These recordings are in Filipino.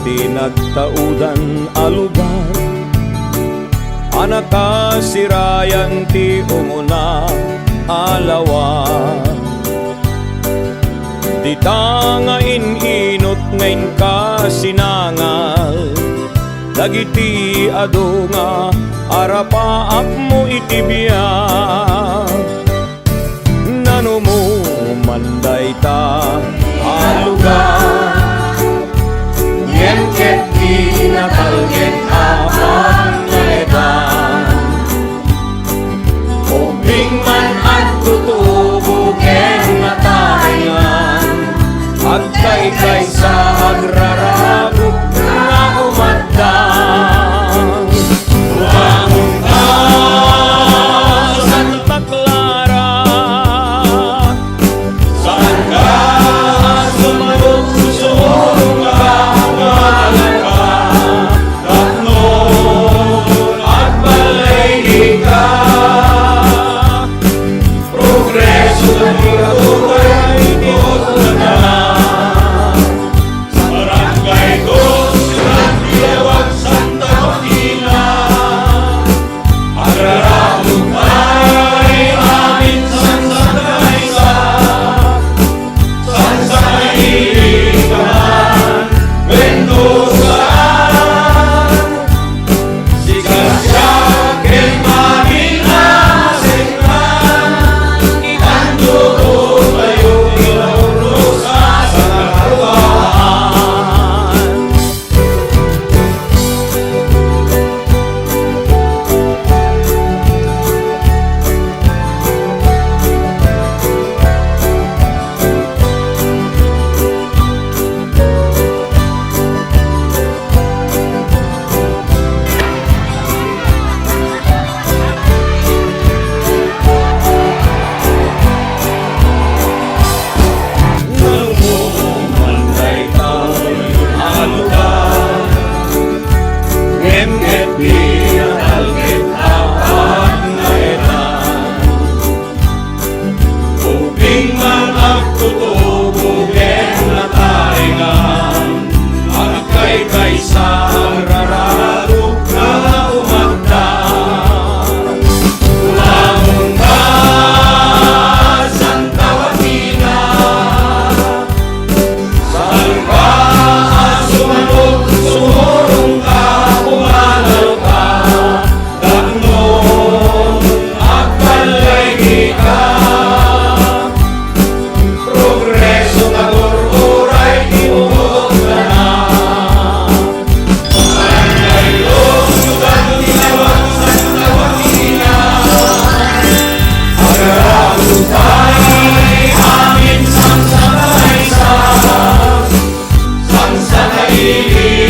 tinagtaudan a lugar, anaka sirayan ti umuna alawa. Di ta nga ininot ngayon ka sinangal, dagiti ado nga arapaak mo itibiyag. Nano mo manday ta alugar, yen ket di nakalget apan naetan. Ubing man at tutubo ken natahingan, at kay sa agrarabog na umatang. Buwangon ka Santa Clara, saan ka sumarog, susurong ka, umalan ka, tatlong at balay ka. Progreso na buhay ikot na sa Barangay Dos, Ciudad Diawag, Santa Joaquina. Agrarabog ay amin san sa kaisa, san sa kailigan, Mendoza. Sigasya ken Manila masengkan, ikando tayo ilaulo sa sangaruan.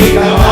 Come on.